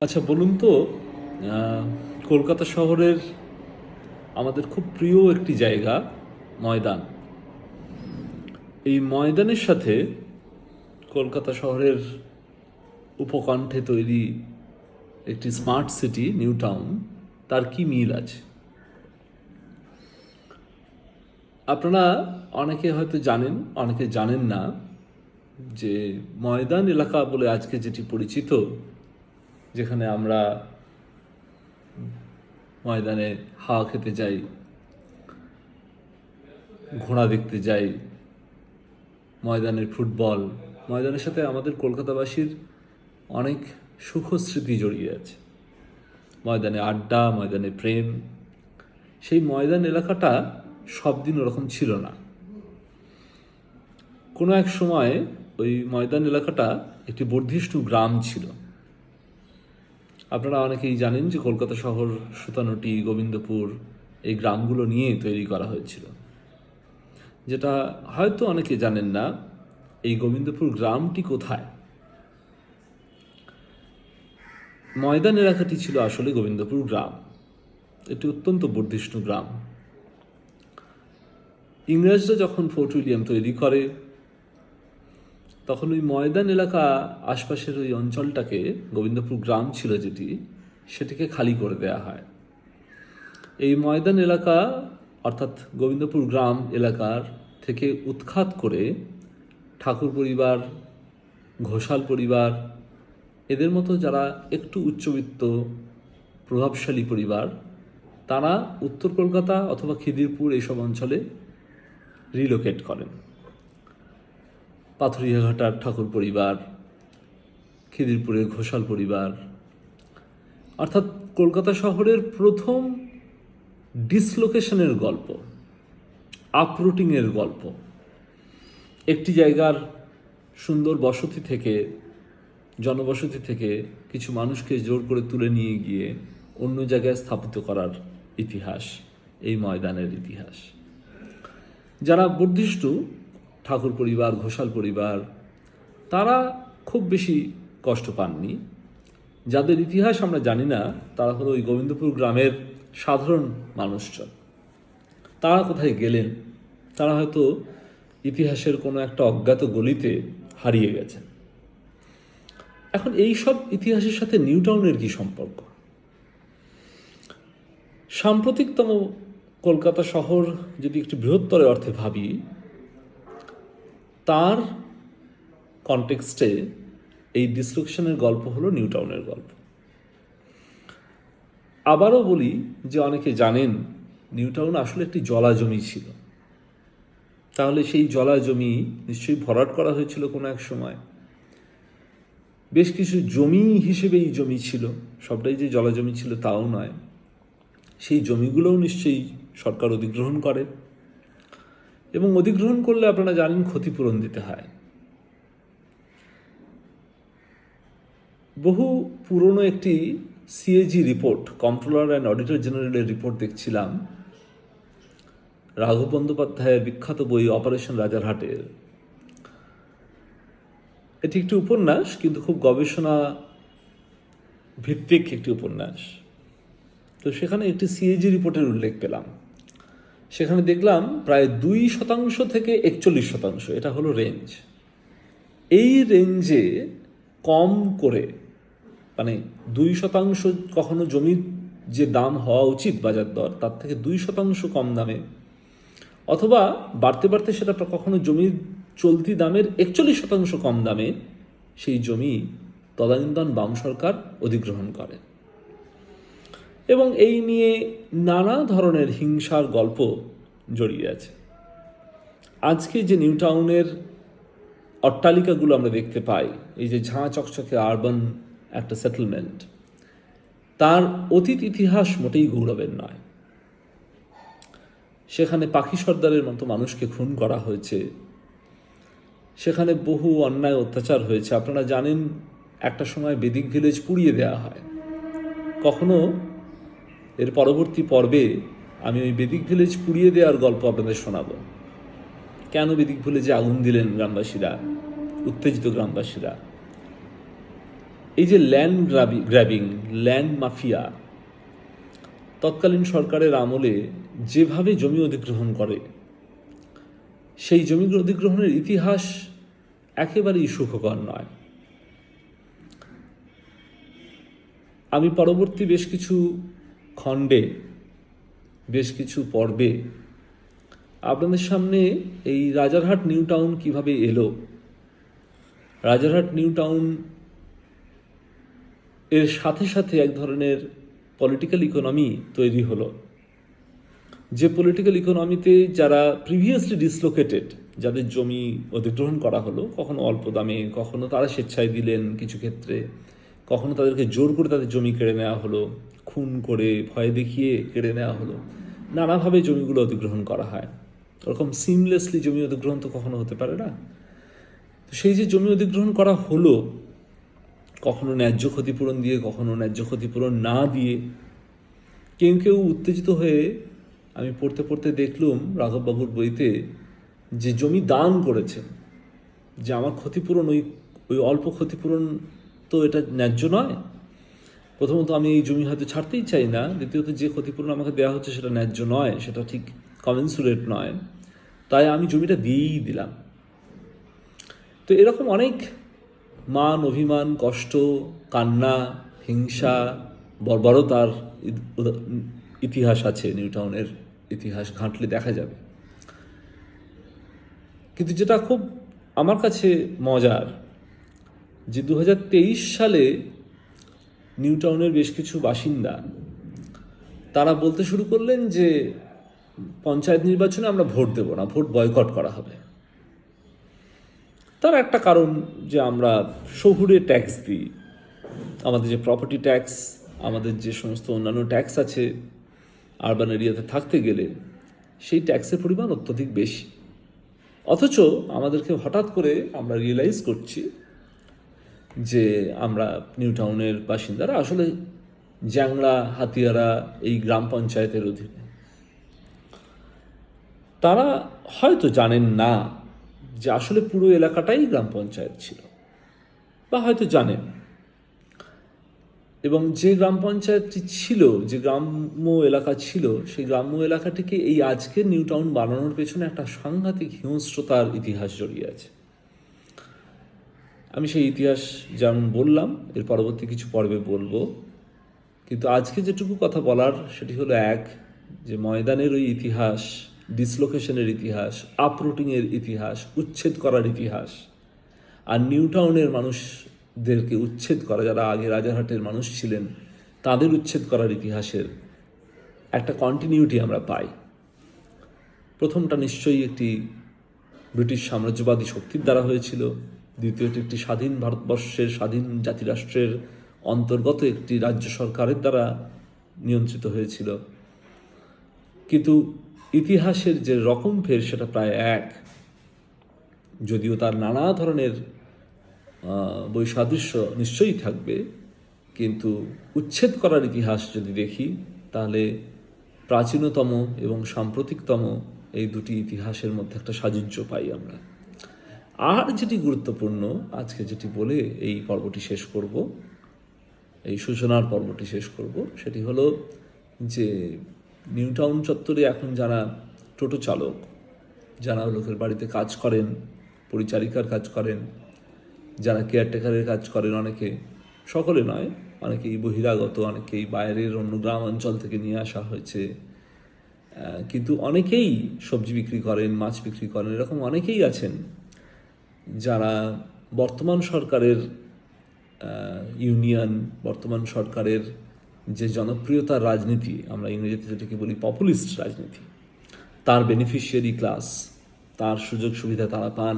আচ্ছা বলুন তো, কলকাতা শহরের আমাদের খুব প্রিয় একটি জায়গা ময়দান। এই ময়দানের সাথে কলকাতা শহরের উপকণ্ঠে তৈরি একটি স্মার্ট সিটি নিউ টাউন, তার কি মিল আছে? আপনারা অনেকে হয়তো জানেন, অনেকে জানেন না যে ময়দান এলাকা বলে আজকে যেটি পরিচিত, যেখানে আমরা ময়দানে হাওয়া খেতে যাই, ঘোড়া দেখতে যাই, ময়দানের ফুটবল, ময়দানের সাথে আমাদের কলকাতাবাসীর অনেক সুখ স্মৃতি জড়িয়ে আছে। ময়দানে আড্ডা, ময়দানে প্রেম। সেই ময়দান এলাকাটা সব দিন ওরকম ছিল না। কোনো এক সময় ওই ময়দান এলাকাটা একটি বর্ধিষ্ণু গ্রাম ছিল। আপনারা অনেকেই জানেন যে কলকাতা শহর সুতানুটি, গোবিন্দপুর এই গ্রামগুলো নিয়ে তৈরি করা হয়েছিল। যেটা হয়তো অনেকে জানেন না, এই গোবিন্দপুর গ্রামটি কোথায়। ময়দান এলাকাটি ছিল আসলে গোবিন্দপুর গ্রাম। এটি অত্যন্ত বর্ধিষ্ণু গ্রাম। ইংরেজরা যখন ফোর্ট উইলিয়াম তৈরি করে, তখন ওই ময়দান এলাকা, আশপাশের ওই অঞ্চলটাকে, গোবিন্দপুর গ্রাম ছিল যেটি, সেটিকে খালি করে দেয়া হয়। এই ময়দান এলাকা অর্থাৎ গোবিন্দপুর গ্রাম এলাকার থেকে উৎখাত করে ঠাকুর পরিবার, ঘোষাল পরিবার, এদের মতো যারা একটু উচ্চবিত্ত প্রভাবশালী পরিবার, তারা উত্তর কলকাতা অথবা খিদিরপুর এইসব অঞ্চলে রিলোকেট করেন। পাথুরিয়াঘাটার ঠাকুর পরিবার, খিদিরপুরের ঘোষাল পরিবার, অর্থাৎ কলকাতা শহরের প্রথম ডিসলোকেশনের গল্প, আপরুটিংয়ের গল্প। একটি জায়গার সুন্দর বসতি থেকে, জনবসতি থেকে কিছু মানুষকে জোর করে তুলে নিয়ে গিয়ে অন্য জায়গায় স্থাপিত করার ইতিহাস এই ময়দানের ইতিহাস। যারা বর্ধিষ্ণু ঠাকুর পরিবার, ঘোষাল পরিবার, তারা খুব বেশি কষ্ট পাননি। যাদের ইতিহাস আমরা জানি না, তারা হলো ওই গোবিন্দপুর গ্রামের সাধারণ মানুষজন। তারা কোথায় গেলেন? তারা হয়তো ইতিহাসের কোনো একটা অজ্ঞাত গলিতে হারিয়ে গেছেন। এখন এই সব ইতিহাসের সাথে নিউ টাউনের কি সম্পর্ক? সাম্প্রতিকতম কলকাতা শহর যদি একটি বৃহত্তর অর্থে ভাবি, তার কনটেক্সটে এই ডিসলোকেশনের গল্প হলো নিউ টাউনের গল্প। আবারও বলি যে অনেকে জানেন নিউ টাউন আসলে একটি জলা জমি ছিল। তাহলে সেই জলা জমি নিশ্চয়ই ভরাট করা হয়েছিল কোনো এক সময়। বেশ কিছু জমি হিসেবে এই জমি ছিল, সবটাই যে জলা জমি ছিল তাও নয়। সেই জমিগুলোও নিশ্চয়ই সরকার অধিগ্রহণ করে, এবং অধিগ্রহণ করলে আপনারা জানেন ক্ষতিপূরণ দিতে হয়। বহু পুরনো একটি CAG report, controller and auditor জেনারেলের রিপোর্ট দেখছিলাম, রাঘব বন্দ্যোপাধ্যায়ের বিখ্যাত বই অপারেশন রাজারহাটের। এটি একটি উপন্যাস, কিন্তু খুব গবেষণা ভিত্তিক একটি উপন্যাস। তো সেখানে একটি সিএজি রিপোর্টের উল্লেখ পেলাম। সেখানে দেখলাম প্রায় 2% থেকে 41%, এটা হলো রেঞ্জ। এই রেঞ্জে কম করে, মানে 2% কখনো জমির যে দাম হওয়া উচিত বাজার দর, তার থেকে 2% কম দামে, অথবা বাড়তে বাড়তে সেটা কখনো জমির চলতি দামের 41% কম দামে সেই জমি তদানীন্তন বাম সরকার অধিগ্রহণ করে। এবং এই নিয়ে নানা ধরনের হিংসার গল্প জড়িয়ে আছে। আজকে যে নিউ টাউনের অট্টালিকাগুলো আমরা দেখতে পাই, এই যে ঝাঁ চকচকে আরবান একটা সেটেলমেন্ট, তার অতীত ইতিহাস মোটেই গৌরবের নয়। সেখানে পাখি সর্দারের মতো মানুষকে খুন করা হয়েছে, সেখানে বহু অন্যায় অত্যাচার হয়েছে। আপনারা জানেন একটা সময় বেদিক ভিলেজ পুড়িয়ে দেওয়া হয়। কখনো এর পরবর্তী পর্বে আমি ওই বেদিক ভিলেজ পুড়িয়ে দেওয়ার গল্প আপনাদের শোনাবো। কেন বেদিক ভিলেজে আগুন দিলেন গ্রামবাসীরা, উত্তেজিত গ্রামবাসীরা। এই যে ল্যান্ড গ্র্যাবিং, ল্যান্ড মাফিয়া, তৎকালীন সরকারের আমলে যেভাবে জমি অধিগ্রহণ করে, সেই জমি অধিগ্রহণের ইতিহাস একেবারেই সুখকর নয়। আমি পরবর্তী বেশ কিছু খণ্ডে, বেশ কিছু পর্বে আপনাদের সামনে এই রাজারহাট নিউ টাউন কীভাবে এলো, রাজারহাট নিউ টাউন এর সাথে সাথে এক ধরনের পলিটিক্যাল ইকোনমি তৈরি হলো, যে পলিটিক্যাল ইকোনমিতে যারা প্রিভিয়াসলি ডিসলোকেটেড, যাদের জমি অধিগ্রহণ করা হলো, কখনো অল্প দামে, কখনো তারা স্বেচ্ছায় দিলেন কিছু ক্ষেত্রে, কখনো তাদেরকে জোর করে তাদের জমি কেড়ে নেওয়া হলো, খুন করে ভয় দেখিয়ে কেড়ে নেওয়া হলো, নানাভাবে জমিগুলো অধিগ্রহণ করা হয়। ওরকম সিমলেসলি জমি অধিগ্রহণ তো কখনো হতে পারে না। তো সেই যে জমি অধিগ্রহণ করা হলো, কখনো ন্যায্য ক্ষতিপূরণ দিয়ে, কখনো ন্যায্য ক্ষতিপূরণ না দিয়ে, কেউ কেউ উত্তেজিত হয়ে, আমি পড়তে পড়তে দেখলুম রাঘববাবুর বইতে যে জমি দান করেছেন, যে আমার ক্ষতিপূরণ, ওই অল্প ক্ষতিপূরণ তো এটা ন্যায্য নয়। প্রথমত আমি এই জমি হয়তো ছাড়তেই চাই না, দ্বিতীয়ত যে ক্ষতিপূরণ আমাকে দেওয়া হচ্ছে সেটা ন্যায্য নয়, সেটা ঠিক কমেন্সুরেট নয়, তাই আমি জমিটা দিয়েই দিলাম। তো এরকম অনেক মান, অভিমান, কষ্ট, কান্না, হিংসা, বর্বরতার ইতিহাস আছে। নিউ টাউনের ইতিহাস ঘাঁটলে দেখা যাবে। কিন্তু যেটা খুব আমার কাছে মজার, যে 2023 সালে নিউ টাউনের বেশ কিছু বাসিন্দা তারা বলতে শুরু করলেন যে পঞ্চায়েত নির্বাচনে আমরা ভোট দেব না, ভোট বয়কট করা হবে। তার একটা কারণ যে আমরা শহুরে ট্যাক্স দিই, আমাদের যে প্রপার্টি ট্যাক্স, আমাদের যে সমস্ত অন্যান্য ট্যাক্স আছে আরবান এরিয়াতে থাকতে গেলে, সেই ট্যাক্সের পরিমাণ অত্যধিক বেশি। অথচ আমাদেরকে হঠাৎ করে আমরা রিয়েলাইজ করছি যে আমরা নিউ টাউনের বাসিন্দারা আসলে জ্যাংড়া, হাতিয়ারা এই গ্রাম পঞ্চায়েতের অধীনে। তারা হয়তো জানেন না যে আসলে পুরো এলাকাটাই গ্রাম পঞ্চায়েত ছিল, বা হয়তো জানেন, এবং যে গ্রাম পঞ্চায়েতটি ছিল, যে গ্রাম্য এলাকা ছিল, সেই গ্রাম্য এলাকাটিকে এই আজকের নিউ টাউন বানানোর পেছনে একটা সাংঘাতিক হিংস্রতার ইতিহাস জড়িয়ে আছে। আমি সেই ইতিহাস যেমন বললাম, এর পরবর্তী কিছু পর্বে বলবো, কিন্তু আজকে যেটুকু কথা বলার সেটি হলো যে ময়দানের ওই ইতিহাস, ডিসলোকেশনের ইতিহাস, আপরুটিংয়ের ইতিহাস, উচ্ছেদ করার ইতিহাস, আর নিউ টাউনের মানুষদেরকে উচ্ছেদ করা, যারা আগে রাজারহাটের মানুষ ছিলেন তাদের উচ্ছেদ করার ইতিহাসের একটা কন্টিনিউটি আমরা পাই। প্রথমটা নিশ্চয়ই একটি ব্রিটিশ সাম্রাজ্যবাদী শক্তির দ্বারা হয়েছিল, দ্বিতীয়টি একটি স্বাধীন ভারতবর্ষের, স্বাধীন জাতিরাষ্ট্রের অন্তর্গত একটি রাজ্য সরকারের দ্বারা নিয়ন্ত্রিত হয়েছিল। কিন্তু ইতিহাসের যে রকম ফের সেটা প্রায় এক, যদিও তার নানা ধরনের বৈসাদৃশ্য নিশ্চয়ই থাকবে। কিন্তু উচ্ছেদ করার ইতিহাস যদি দেখি, তাহলে প্রাচীনতম এবং সাম্প্রতিকতম এই দুটি ইতিহাসের মধ্যে একটা সাযুজ্য পাই আমরা। আর যেটি গুরুত্বপূর্ণ, আজকে যেটি বলে এই পর্বটি শেষ করব, এই সূচনার পর্বটি শেষ করব, সেটি হলো যে নিউ টাউন চত্বরে এখন যারা টোটো চালক, যারা লোকের বাড়িতে কাজ করেন, পরিচারিকার কাজ করেন, যারা কেয়ারটেকারের কাজ করেন, অনেকে, সকলে নয়, অনেকেই বহিরাগত, অনেকেই বাইরের অন্য গ্রাম অঞ্চল থেকে নিয়ে আসা হয়েছে, কিন্তু অনেকেই সবজি বিক্রি করেন, মাছ বিক্রি করেন, এরকম অনেকেই আছেন যারা বর্তমান সরকারের ইউনিয়ন, বর্তমান সরকারের যে জনপ্রিয়তার রাজনীতি, আমরা ইংরেজিতে যেটাকে বলি পপুলিস্ট রাজনীতি, তার বেনিফিশিয়ারি ক্লাস, তার সুযোগ সুবিধা তারা পান,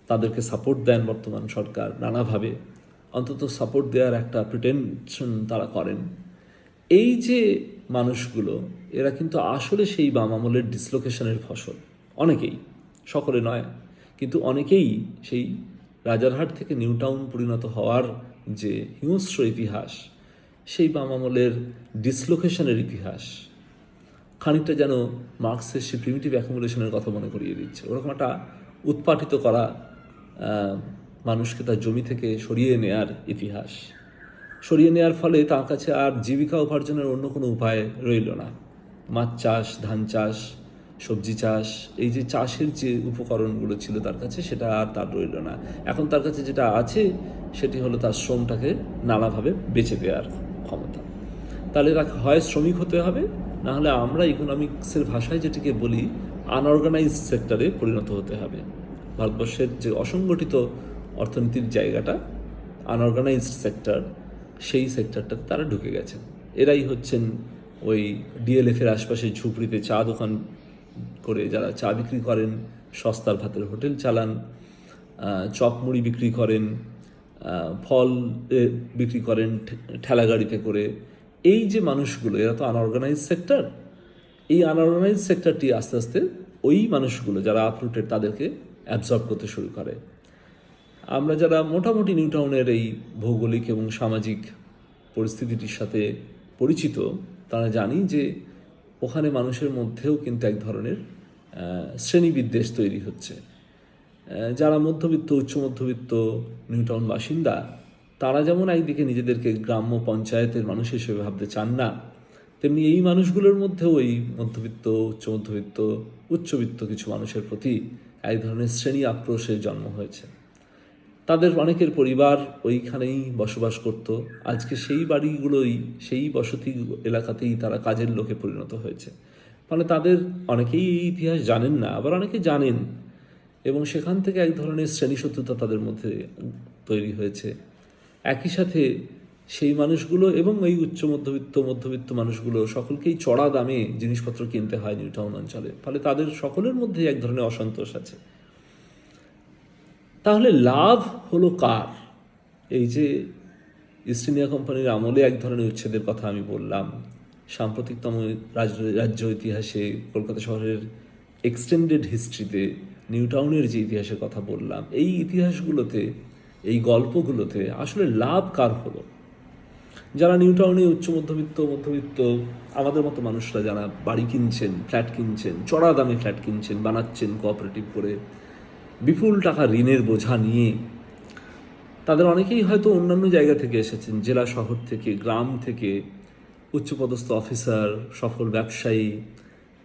তাদেরকে সাপোর্ট দেন বর্তমান সরকার নানাভাবে, অন্তত সাপোর্ট দেওয়ার একটা প্রিটেনশন তারা করেন। এই যে মানুষগুলো, এরা কিন্তু আসলে সেই বাম আমলের ডিসলোকেশনের ফসল। অনেকেই, সকলে নয়, কিন্তু অনেকেই সেই রাজারহাট থেকে নিউ টাউন পরিণত হওয়ার যে হিংস্র ইতিহাস, সেই বাম আমলের ডিসলোকেশনের ইতিহাস খানিকটা যেন মার্কসের সেই প্রিমিটিভ অ্যাকুমুলেশনের কথা মনে করিয়ে দিচ্ছে। ওরকম একটা উৎপাটিত করা, মানুষকে তার জমি থেকে সরিয়ে নেয়ার ইতিহাস। সরিয়ে নেওয়ার ফলে তার কাছে আর জীবিকা উপার্জনের অন্য কোনো উপায় রইল না। মাছ চাষ, ধান চাষ, সবজি চাষ, এই যে চাষের যে উপকরণগুলো ছিল তার কাছে, সেটা আর তার রইল না। এখন তার কাছে যেটা আছে সেটি হলো তার শ্রমটাকে নানাভাবে বেচে দেওয়ার ক্ষমতা। তাহলে তাকে হয় শ্রমিক হতে হবে, না হলে আমরা ইকোনমিক্সের ভাষায় যেটিকে বলি আনঅর্গানাইজড সেক্টরে পরিণত হতে হবে। ভারতবর্ষের যে অসংগঠিত অর্থনীতির জায়গাটা আনঅর্গানাইজড সেক্টর, সেই সেক্টরটাতে তারা ঢুকে গেছেন। এরাই হচ্ছেন ওই ডিএলএফের আশপাশে ঝুপড়িতে চা দোকান করে যারা চা বিক্রি করেন, সস্তার ভাতের হোটেল চালান, চপ মুড়ি বিক্রি করেন, ফল বিক্রি করেন ঠেলা গাড়িতে করে। এই যে মানুষগুলো, এরা তো আনঅর্গানাইজ সেক্টর। এই আনঅর্গানাইজ সেক্টরটি আস্তে আস্তে ওই মানুষগুলো যারা আপরুটেড তাদেরকে অ্যাবজর্ব করতে শুরু করে। আমরা যারা মোটামুটি নিউ টাউনের এই ভৌগোলিক এবং সামাজিক পরিস্থিতিটির সাথে পরিচিত, তারা জানি যে ওখানে মানুষের মধ্যেও কিন্তু এক ধরনের শ্রেণীবিদ্বেষ তৈরি হচ্ছে। যারা মধ্যবিত্ত, উচ্চ মধ্যবিত্ত নিউ টাউন বাসিন্দা, তারা যেমন একদিকে নিজেদেরকে গ্রাম্য পঞ্চায়েতের মানুষ হিসেবে ভাবতে চান না, তেমনি এই মানুষগুলোর মধ্যেও এই মধ্যবিত্ত, উচ্চবিত্ত কিছু মানুষের প্রতি এক ধরনের শ্রেণী আক্রোশের জন্ম হয়েছে। তাদের অনেকের পরিবার ওইখানেই বসবাস করত। আজকে সেই বাড়িগুলোই, সেই বসতি এলাকাতেই তারা কাজের লোকে পরিণত হয়েছে। ফলে তাদের অনেকেই এই ইতিহাস জানেন না, আবার অনেকে জানেন, এবং সেখান থেকে এক ধরনের শ্রেণীশত্রুতা তাদের মধ্যে তৈরি হয়েছে। একই সাথে সেই মানুষগুলো এবং এই মধ্যবিত্ত মানুষগুলো সকলকেই চড়া দামে জিনিসপত্র কিনতে হয় নিউ টাউন অঞ্চলে। ফলে তাদের সকলের মধ্যেই এক ধরনের অসন্তোষ আছে। তাহলে লাভ হলো কার? এই যে ইস্ট ইন্ডিয়া কোম্পানির আমলে এক ধরনের উচ্ছেদের কথা আমি বললাম, সাম্প্রতিকতম রাজ্য ইতিহাসে, কলকাতা শহরের এক্সটেন্ডেড হিস্ট্রিতে নিউ টাউনের যে ইতিহাসের কথা বললাম, এই ইতিহাসগুলোতে, এই গল্পগুলোতে আসলে লাভ কার হলো? যারা নিউ টাউনে উচ্চ মধ্যবিত্ত আমাদের মতো মানুষরা যারা বাড়ি কিনছেন, ফ্ল্যাট কিনছেন, চড়া দামে ফ্ল্যাট কিনছেন, বানাচ্ছেন কোঅপারেটিভ করে, বিপুল টাকা ঋণের বোঝা নিয়ে, তাদের অনেকেই হয়তো অন্যান্য জায়গা থেকে এসেছেন, জেলা শহর থেকে, গ্রাম থেকে, উচ্চপদস্থ অফিসার, সফল ব্যবসায়ী,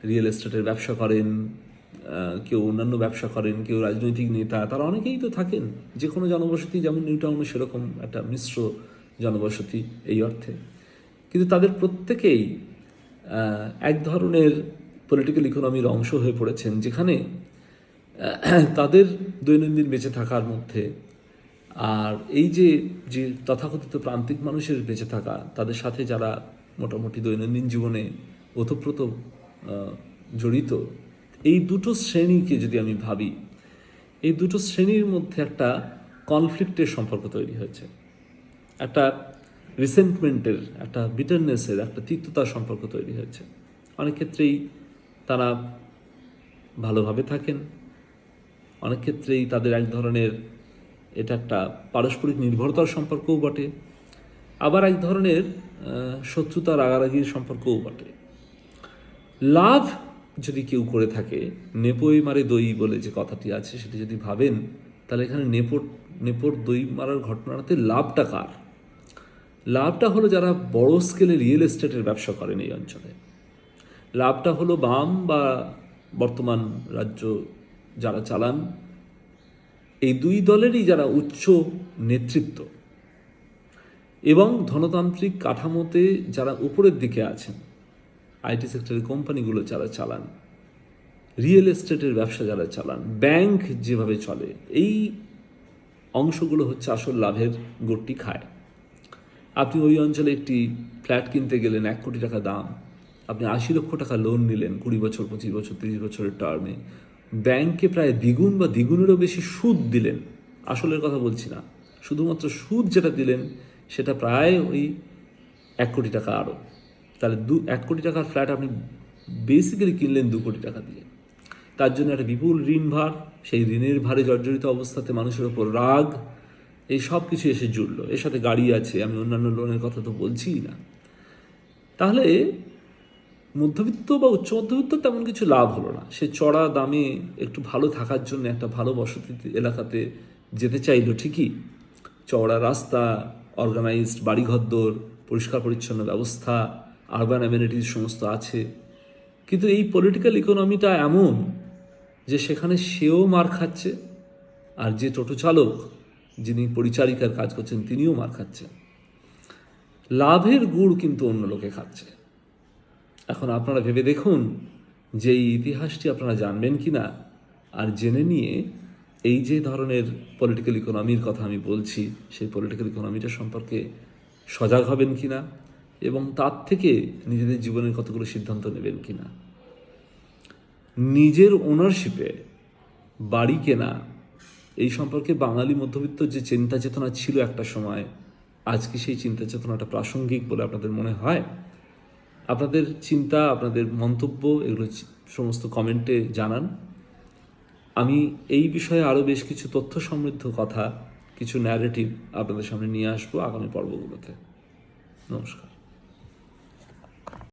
রিয়েল এস্টেটের ব্যবসা করেন, কেউ অন্যান্য ব্যবসা করেন, কেউ রাজনৈতিক নেতা, তারা অনেকেই তো থাকেন। যে কোনো জনবসতি যেমন নিউ টাউনে সেরকম একটা মিশ্র জনবসতি এই অর্থে। কিন্তু তাদের প্রত্যেকেই এক ধরনের পলিটিক্যাল ইকোনমির অংশ হয়ে পড়েছেন, যেখানে তাদের দৈনন্দিন বেঁচে থাকার মধ্যে আর এই যে তথাকথিত প্রান্তিক মানুষের বেঁচে থাকা, তাদের সাথে যারা মোটামুটি দৈনন্দিন জীবনে ওতপ্রোত জড়িত, এই দুটো শ্রেণীকে যদি আমি ভাবি, এই দুটো শ্রেণীর মধ্যে একটা কনফ্লিক্টের সম্পর্ক তৈরি হয়েছে, একটা রিসেন্টমেন্টের, একটা বিটারনেসের, একটা তিক্ততার সম্পর্ক তৈরি হয়েছে। অনেক ক্ষেত্রেই তারা ভালোভাবে থাকেন, অনেক ক্ষেত্রেই তাদের এক ধরনের এটা একটা পারস্পরিক নির্ভরতার সম্পর্কও বটে, আবার এক ধরনের শত্রুতা, রাগারাগির সম্পর্কও বটে। লাভ যদি কেউ করে থাকে, নেপোয় মারে দই বলে যে কথাটি আছে, সেটি যদি ভাবেন, তাহলে এখানে নেপোর দই মারার ঘটনাতে লাভটা কার? লাভটা হলো যারা বড় স্কেলে রিয়েল এস্টেটের ব্যবসা করেন এই অঞ্চলে। লাভটা হলো বাম বা বর্তমান রাজ্য যারা চালান, এই দুই দলেরই যারা উচ্চ নেতৃত্ব এবং ধনতান্ত্রিক কাঠামোতে যারা উপরের দিকে আছেন, আইটি সেক্টরের কোম্পানিগুলো যারা চালান, রিয়েল এস্টেটের ব্যবসা যারা চালান, ব্যাংক যেভাবে চলে, এই অংশগুলো হচ্ছে আসল লাভের গড়টি খায়। আপনি ওই অঞ্চলে একটি ফ্ল্যাট কিনতে গেলেন, 1 কোটি টাকা দাম, আপনি 80 লক্ষ টাকা লোন নিলেন 20 বছর, 25 বছর, 30 বছরের টার্মে, ব্যাংকে প্রায় দ্বিগুণ বা দ্বিগুণেরও বেশি সুদ দিলেন। আসলের কথা বলছি না, শুধুমাত্র সুদ যেটা দিলেন সেটা প্রায় ওই 1 কোটি টাকা আরও। তাহলে 1 কোটি টাকার ফ্ল্যাট আপনি বেসিক্যালি কিনলেন 2 কোটি টাকা দিয়ে। তার জন্য একটা বিপুল ঋণ ভার, সেই ঋণের ভারে জর্জরিত অবস্থাতে মানুষের ওপর রাগ, এই সব কিছু এসে জুড়ল। এর সাথে গাড়ি আছে, আমি অন্যান্য লোনের কথা তো বলছিই না। তাহলে মধ্যবিত্ত বা উচ্চ মধ্যবিত্ত তেমন কিছু লাভ হলো না। সে চড়া দামে একটু ভালো থাকার জন্য একটা ভালো বসতি এলাকাতে যেতে চাইলো ঠিকই, চওড়া রাস্তা, অর্গানাইজড বাড়িঘরদোর, পরিষ্কার পরিচ্ছন্ন ব্যবস্থা, আরবান অ্যামেনিটিস সমস্ত আছে, কিন্তু এই পলিটিক্যাল ইকোনমিটা এমন যে সেখানে সেও মার খাচ্ছে, আর যে টোটো চালক, যিনি পরিচারিকার কাজ করছেন, তিনিও মার খাচ্ছেন। লাভের গুড় কিন্তু অন্য লোকে খাচ্ছে। এখন আপনারা ভেবে দেখুন যে এই ইতিহাসটি আপনারা জানবেন কি না, আর জেনে নিয়ে এই যে ধরনের পলিটিক্যাল ইকোনমির কথা আমি বলছি, সেই পলিটিক্যাল ইকোনমিটা সম্পর্কে সজাগ হবেন কি না, এবং তার থেকে নিজেদের জীবনের কতগুলো সিদ্ধান্ত নেবেন কি না। নিজের ওনারশিপে বাড়ি কেনা, এই সম্পর্কে বাঙালি মধ্যবিত্ত যে চিন্তা চেতনা ছিল একটা সময়, আজকে সেই চিন্তা চেতনাটা প্রাসঙ্গিক বলে আপনাদের মনে হয়? আপনাদের চিন্তা, আপনাদের মন্তব্য, এগুলো সমস্ত কমেন্টে জানান। আমি এই বিষয়ে আরও বেশ কিছু তথ্য সমৃদ্ধ কথা, কিছু ন্যারেটিভ আপনাদের সামনে নিয়ে আসবো আগামী পর্বগুলোতে। নমস্কার।